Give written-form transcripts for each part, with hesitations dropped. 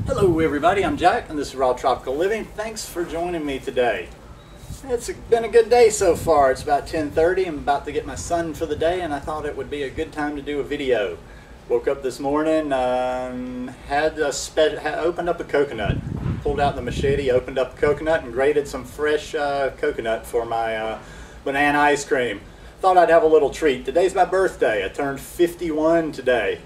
Hello everybody, I'm Jack and this is Raw Tropical Living. Thanks for joining me today. It's been a good day so far. It's about 10:30. I'm about to get my son for the day and I thought it would be a good time to do a video. Woke up this morning, opened up a coconut. Pulled out the machete, opened up a coconut and grated some fresh coconut for my banana ice cream. Thought I'd have a little treat. Today's my birthday. I turned 51 today.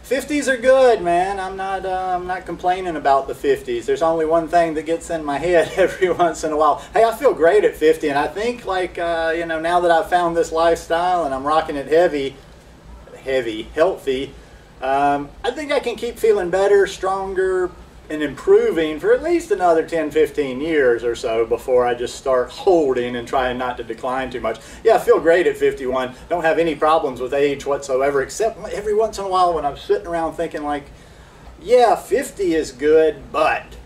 50s are good, man. I'm not complaining about the 50s. There's only one thing that gets in my head every once in a while. Hey, I feel great at 50, and I think now that I've found this lifestyle and I'm rocking it healthy, I think I can keep feeling better, stronger, and improving for at least another 10, 15 years or so before I just start holding and trying not to decline too much. Yeah, I feel great at 51. Don't have any problems with age whatsoever, except every once in a while when I'm sitting around thinking like, yeah, 50 is good, but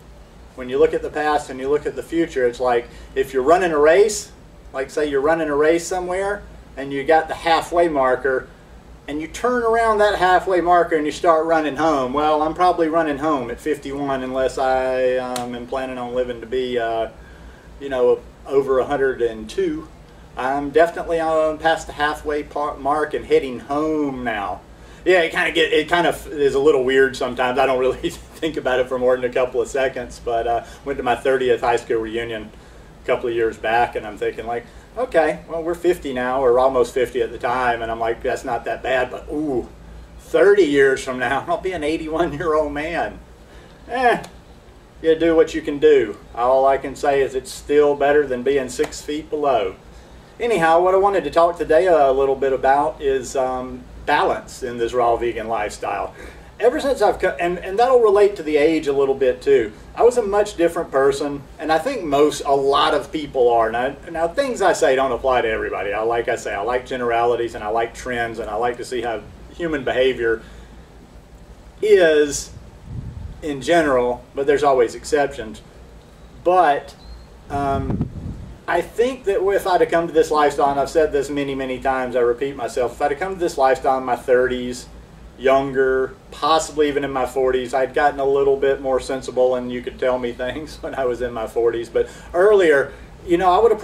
when you look at the past and you look at the future, it's like if you're running a race, like say you're running a race somewhere and you got the halfway marker, and you turn around that halfway marker and you start running home. Well, I'm probably running home at 51 unless I am planning on living to be, over 102. I'm definitely past the halfway mark and heading home now. Yeah, it kind of is a little weird sometimes. I don't really think about it for more than a couple of seconds. But went to my 30th high school reunion a couple of years back, and I'm thinking like, okay, well, we're 50 now, or almost 50 at the time, and I'm like, that's not that bad, but ooh, 30 years from now, I'll be an 81-year-old man. You do what you can do. All I can say is it's still better than being 6 feet below. Anyhow, what I wanted to talk today a little bit about is balance in this raw vegan lifestyle. Ever since I've come, and that'll relate to the age a little bit too. I was a much different person, and I think a lot of people are. Now things I say don't apply to everybody. Like I say, I like generalities, and I like trends, and I like to see how human behavior is in general, but there's always exceptions. But I think that if I'd have come to this lifestyle, and I've said this many, many times, I repeat myself, if I'd have come to this lifestyle in my 30s, younger, possibly even in my 40s. I'd gotten a little bit more sensible and you could tell me things when I was in my 40s. But earlier, I would have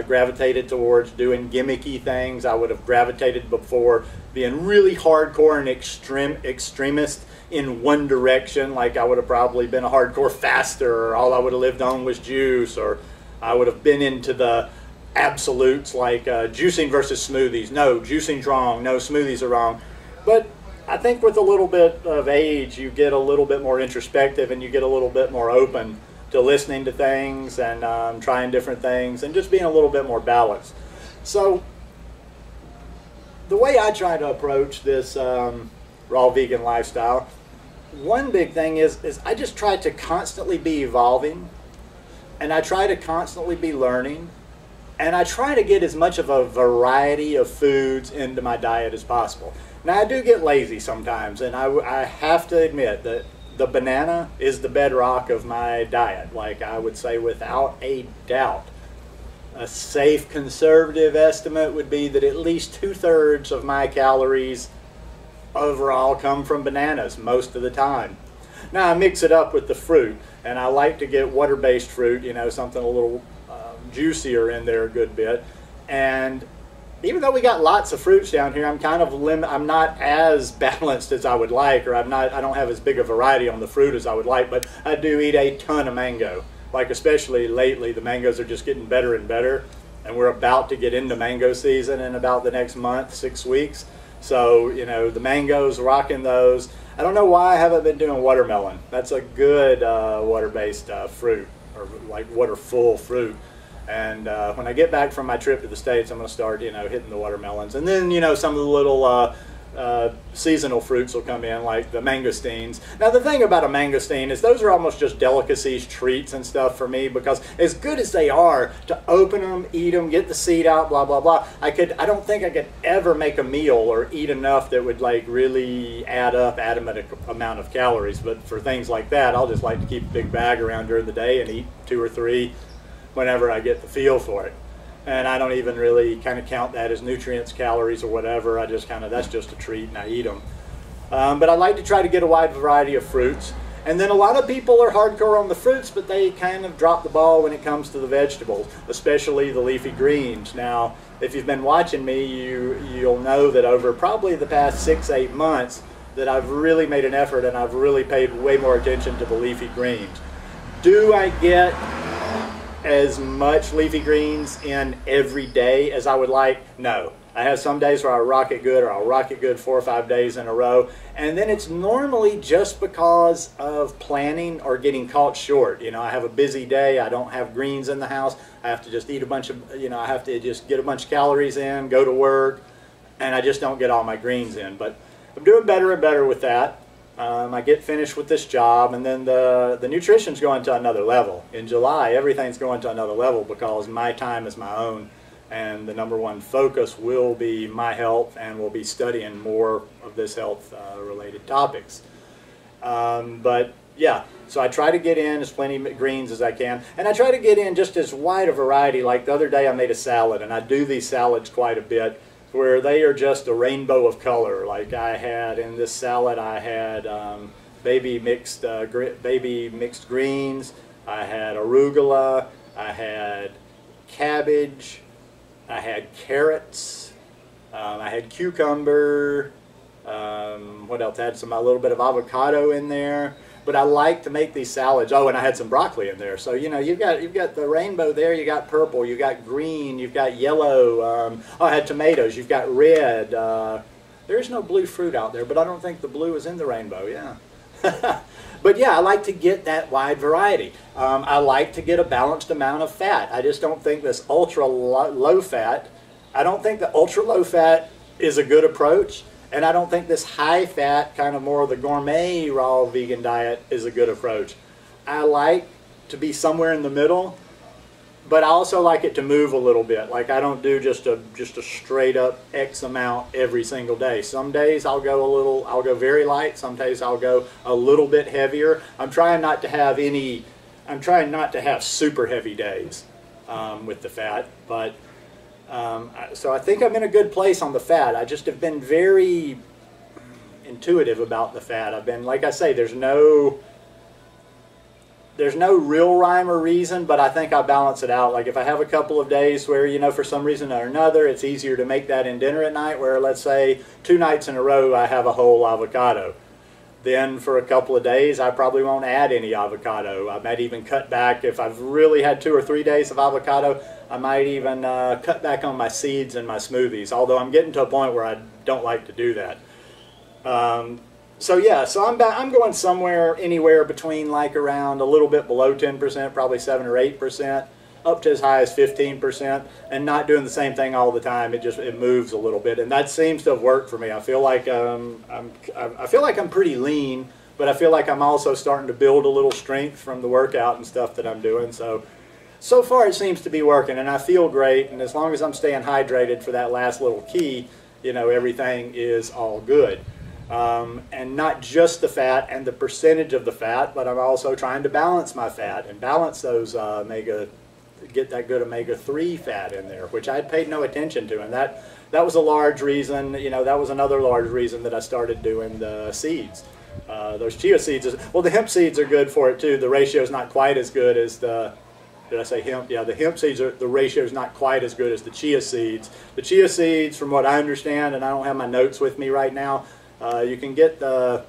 gravitated towards doing gimmicky things. I would have gravitated before being really hardcore and extremist in one direction. Like I would have probably been a hardcore faster, or all I would have lived on was juice, or I would have been into the absolutes like juicing versus smoothies. No, juicing's wrong. No, smoothies are wrong. But I think with a little bit of age, you get a little bit more introspective and you get a little bit more open to listening to things and trying different things and just being a little bit more balanced. So the way I try to approach this raw vegan lifestyle, one big thing is I just try to constantly be evolving, and I try to constantly be learning. And I try to get as much of a variety of foods into my diet as possible. Now, I do get lazy sometimes, and I have to admit that the banana is the bedrock of my diet. Like I would say without a doubt. A safe conservative estimate would be that at least 2/3 of my calories overall come from bananas most of the time. Now, I mix it up with the fruit, and I like to get water-based fruit, something a little juicier in there a good bit. And even though we got lots of fruits down here, I'm kind of I'm not as balanced as I would like, or I don't have as big a variety on the fruit as I would like, but I do eat a ton of mango. Like especially lately, the mangoes are just getting better and better, and we're about to get into mango season in about the next month, 6 weeks. So, the mangoes, rocking those. I don't know why I haven't been doing watermelon. That's a good water-based fruit, or like water-full fruit. And when I get back from my trip to the States, I'm going to start, hitting the watermelons. And then, some of the little seasonal fruits will come in, like the mangosteens. Now, the thing about a mangosteen is those are almost just delicacies, treats and stuff for me, because as good as they are, to open them, eat them, get the seed out, blah, blah, blah, I don't think I could ever make a meal or eat enough that would, like, really add up adamant amount of calories. But for things like that, I'll just like to keep a big bag around during the day and eat 2 or 3 whenever I get the feel for it. And I don't even really kind of count that as nutrients, calories, or whatever. I just that's just a treat and I eat them. But I like to try to get a wide variety of fruits. And then a lot of people are hardcore on the fruits, but they kind of drop the ball when it comes to the vegetables, especially the leafy greens. Now, if you've been watching me, you'll know that over probably the past 6-8 months that I've really made an effort and I've really paid way more attention to the leafy greens. Do I get as much leafy greens in every day as I would like? No. I have some days where I rock it good, or I'll rock it good 4 or 5 days in a row, and then it's normally just because of planning or getting caught short. You know, I have a busy day, I don't have greens in the house, I have to just eat a bunch of, I have to just get a bunch of calories in, go to work, and I just don't get all my greens in. But I'm doing better and better with that. I get finished with this job, and then the nutrition's going to another level. In July, everything's going to another level because my time is my own. And the number one focus will be my health, and we'll be studying more of this health related topics. But yeah, so I try to get in as plenty of greens as I can, and I try to get in just as wide a variety. Like the other day I made a salad, and I do these salads quite a bit where they are just a rainbow of color. Like I had in this salad, I had baby mixed greens, I had arugula, I had cabbage, I had carrots, I had cucumber, what else? I had a little bit of avocado in there. But I like to make these salads. Oh, and I had some broccoli in there. So, you've got the rainbow there, you got purple, you got green, you've got yellow. I had tomatoes, you've got red. There's no blue fruit out there, but I don't think the blue is in the rainbow, yeah. But yeah, I like to get that wide variety. I like to get a balanced amount of fat. I just don't think this ultra low fat, I don't think the ultra low fat is a good approach. And I don't think this high fat, kind of more of the gourmet raw vegan diet is a good approach. I like to be somewhere in the middle, but I also like it to move a little bit. Like I don't do just a straight up X amount every single day. Some days I'll go very light. Some days I'll go a little bit heavier. I'm trying not to have super heavy days with the fat, but so I think I'm in a good place on the fat. I just have been very intuitive about the fat. I've been, like I say, there's no real rhyme or reason, but I think I balance it out. Like if I have a couple of days where, for some reason or another, it's easier to make that in dinner at night, where let's say 2 nights in a row I have a whole avocado. Then for a couple of days I probably won't add any avocado. I might even cut back. If I've really had 2 or 3 days of avocado, I might even cut back on my seeds and my smoothies, although I'm getting to a point where I don't like to do that. So yeah, so I'm going somewhere anywhere between like around a little bit below 10%, probably 7 or 8%, up to as high as 15%, and not doing the same thing all the time. It moves a little bit, and that seems to have worked for me. I feel like I'm pretty lean, but I feel like I'm also starting to build a little strength from the workout and stuff that I'm doing. So far it seems to be working, and I feel great. And as long as I'm staying hydrated for that last little key, everything is all good. And not just the fat and the percentage of the fat, but I'm also trying to balance my fat and balance those get that good omega-3 fat in there, which I'd paid no attention to, and that was a large reason. That was another large reason that I started doing the seeds. Those chia seeds, well, the hemp seeds are good for it too. The ratio is not quite as good as the, did I say hemp? Yeah, the hemp seeds the ratio is not quite as good as the chia seeds. The chia seeds, from what I understand, and I don't have my notes with me right now, you can get the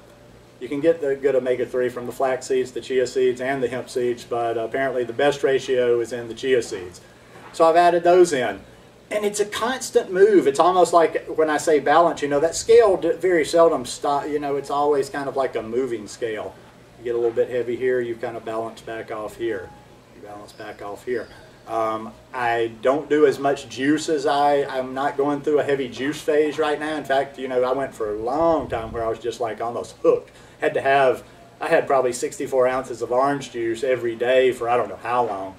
good omega-3 from the flax seeds, the chia seeds, and the hemp seeds, but apparently the best ratio is in the chia seeds. So I've added those in. And it's a constant move. It's almost like when I say balance, that scale very seldom stops. It's always kind of like a moving scale. You get a little bit heavy here, you kind of balance back off here. You balance back off here. I don't do as much juice as I'm not going through a heavy juice phase right now. In fact, I went for a long time where I was just like almost hooked. I had probably 64 ounces of orange juice every day for I don't know how long.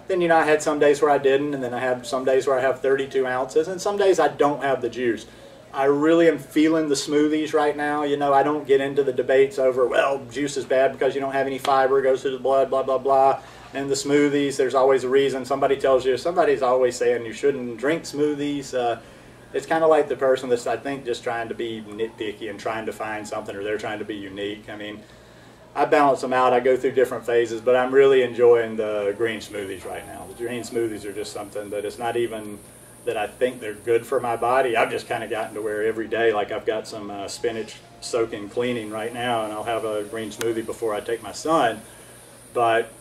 Then, I had some days where I didn't, and then I have some days where I have 32 ounces, and some days I don't have the juice. I really am feeling the smoothies right now. I don't get into the debates over, well, juice is bad because you don't have any fiber, goes through the blood, blah, blah, blah. And the smoothies, there's always a reason. Somebody's always saying you shouldn't drink smoothies. it's kind of like the person that's, I think, just trying to be nitpicky and trying to find something, or they're trying to be unique. I mean, I balance them out. I go through different phases, but I'm really enjoying the green smoothies right now. The green smoothies are just something that it's not even that I think they're good for my body. I've just kind of gotten to where every day, like I've got some spinach soaking cleaning right now, and I'll have a green smoothie before I take my son. But,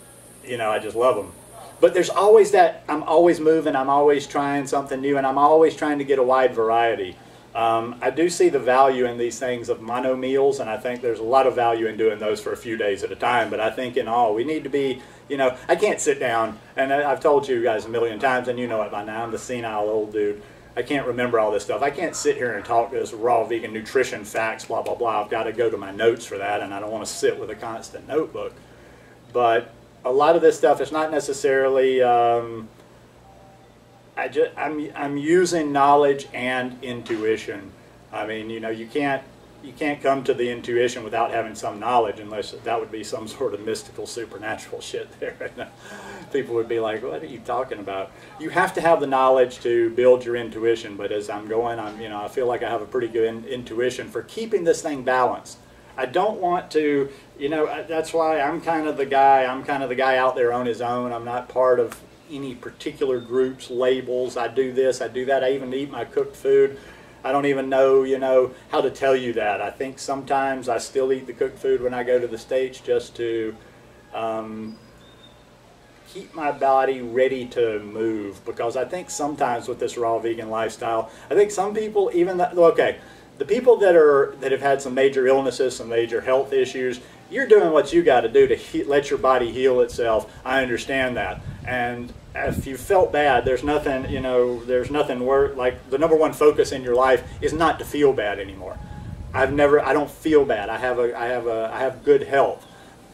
you know, I just love them. But there's always that, I'm always moving, I'm always trying something new, and I'm always trying to get a wide variety. I do see the value in these things of mono meals, and I think there's a lot of value in doing those for a few days at a time. But I think in all, we need to be, you know, I can't sit down, and I've told you guys a million times, and you know it by now, I'm the senile old dude. I can't remember all this stuff. I can't sit here and talk this raw vegan nutrition facts, blah, blah, blah. I've got to go to my notes for that, and I don't want to sit with a constant notebook. But a lot of this stuff is not necessarily, I'm using knowledge and intuition. I mean, you know, you can't come to the intuition without having some knowledge, unless that would be some sort of mystical supernatural shit there. People would be like, what are you talking about? You have to have the knowledge to build your intuition, but as I'm going, you know, I feel like I have a pretty good intuition for keeping this thing balanced. I don't want to, you know, that's why I'm kind of the guy out there on his own. I'm not part of any particular groups, labels. I do this, I do that. I even eat my cooked food. I don't even know, you know, how to tell you that. I think sometimes I still eat the cooked food when I go to the States, just to keep my body ready to move. Because I think sometimes with this raw vegan lifestyle, I think some people, even that, okay, the people that have had some major illnesses, some major health issues, you're doing what you got to do to let your body heal itself. I understand that. And if you felt bad, there's nothing, you know, there's nothing worse. Like, the number one focus in your life is not to feel bad anymore. I don't feel bad. I have good health.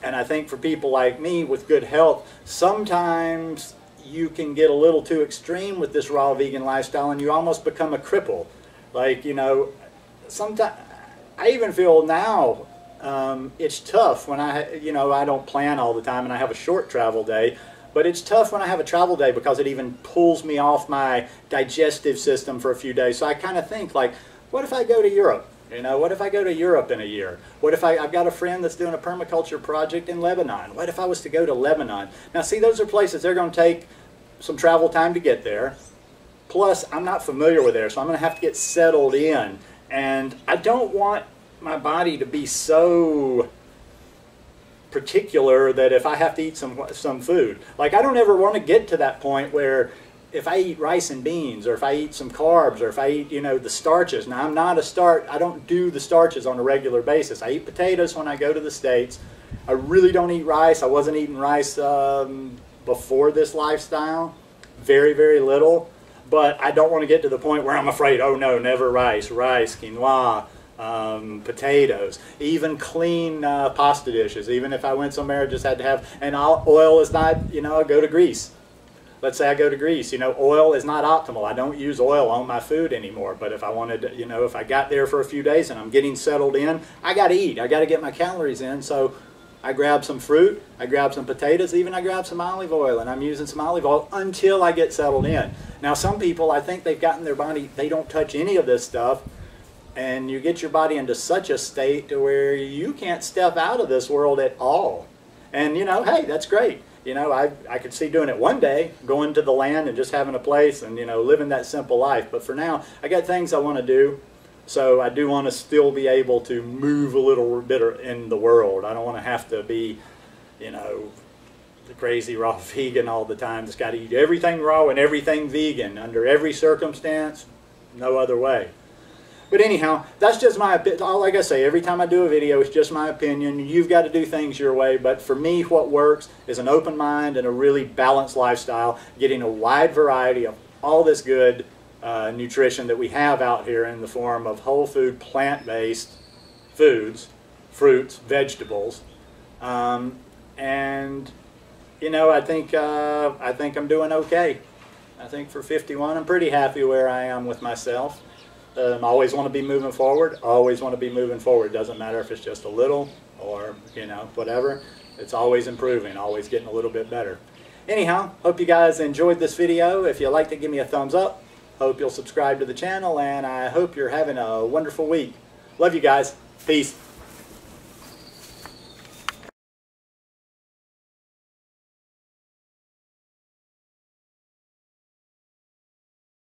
And I think for people like me with good health, sometimes you can get a little too extreme with this raw vegan lifestyle, and you almost become a cripple. Like, you know, sometimes I even feel now it's tough when I don't plan all the time and I have a short travel day, but it's tough when I have a travel day because it even pulls me off my digestive system for a few days. So I kind of think, like, what if I go to Europe? You know, what if I go to Europe in a year? What if I've got a friend that's doing a permaculture project in Lebanon? What if I was to go to Lebanon? Now, see, those are places they're going to take some travel time to get there. Plus, I'm not familiar with there, so I'm going to have to get settled in. And I don't want my body to be so particular that if I have to eat some food, like, I don't ever want to get to that point where if I eat rice and beans, or if I eat some carbs, or if I eat, you know, the starches. Now, I don't do the starches on a regular basis. I eat potatoes when I go to the States. I really don't eat rice. I wasn't eating rice before this lifestyle. Very, very little. But I don't want to get to the point where I'm afraid, oh no, never rice, quinoa, potatoes, even clean pasta dishes. Even if I went somewhere, I just had to have, and oil is not, you know, I go to Greece. Let's say I go to Greece, you know, oil is not optimal. I don't use oil on my food anymore. But if I wanted to, you know, if I got there for a few days and I'm getting settled in, I got to eat. I got to get my calories in. So I grab some fruit, I grab some potatoes, even I grab some olive oil, and I'm using some olive oil until I get settled in. Now, some people, I think they've gotten their body, they don't touch any of this stuff, and you get your body into such a state to where you can't step out of this world at all. And, you know, hey, that's great. You know, I could see doing it one day, going to the land and just having a place and, you know, living that simple life. But for now, I got things I want to do. So I do want to still be able to move a little bit in the world. I don't want to have to be, you know, the crazy raw vegan all the time. Just got to eat everything raw and everything vegan under every circumstance. No other way. But anyhow, that's just my opinion. Like I say, every time I do a video, it's just my opinion. You've got to do things your way. But for me, what works is an open mind and a really balanced lifestyle, getting a wide variety of all this good nutrition that we have out here in the form of whole food, plant-based foods, fruits, vegetables, and you know, I think I'm doing okay. I think for 51, I'm pretty happy where I am with myself. I always want to be moving forward. Always want to be moving forward. Doesn't matter if it's just a little or, you know, whatever. It's always improving, always getting a little bit better. Anyhow, hope you guys enjoyed this video. If you liked it, give me a thumbs up. Hope you'll subscribe to the channel, and I hope you're having a wonderful week. Love you guys. Peace.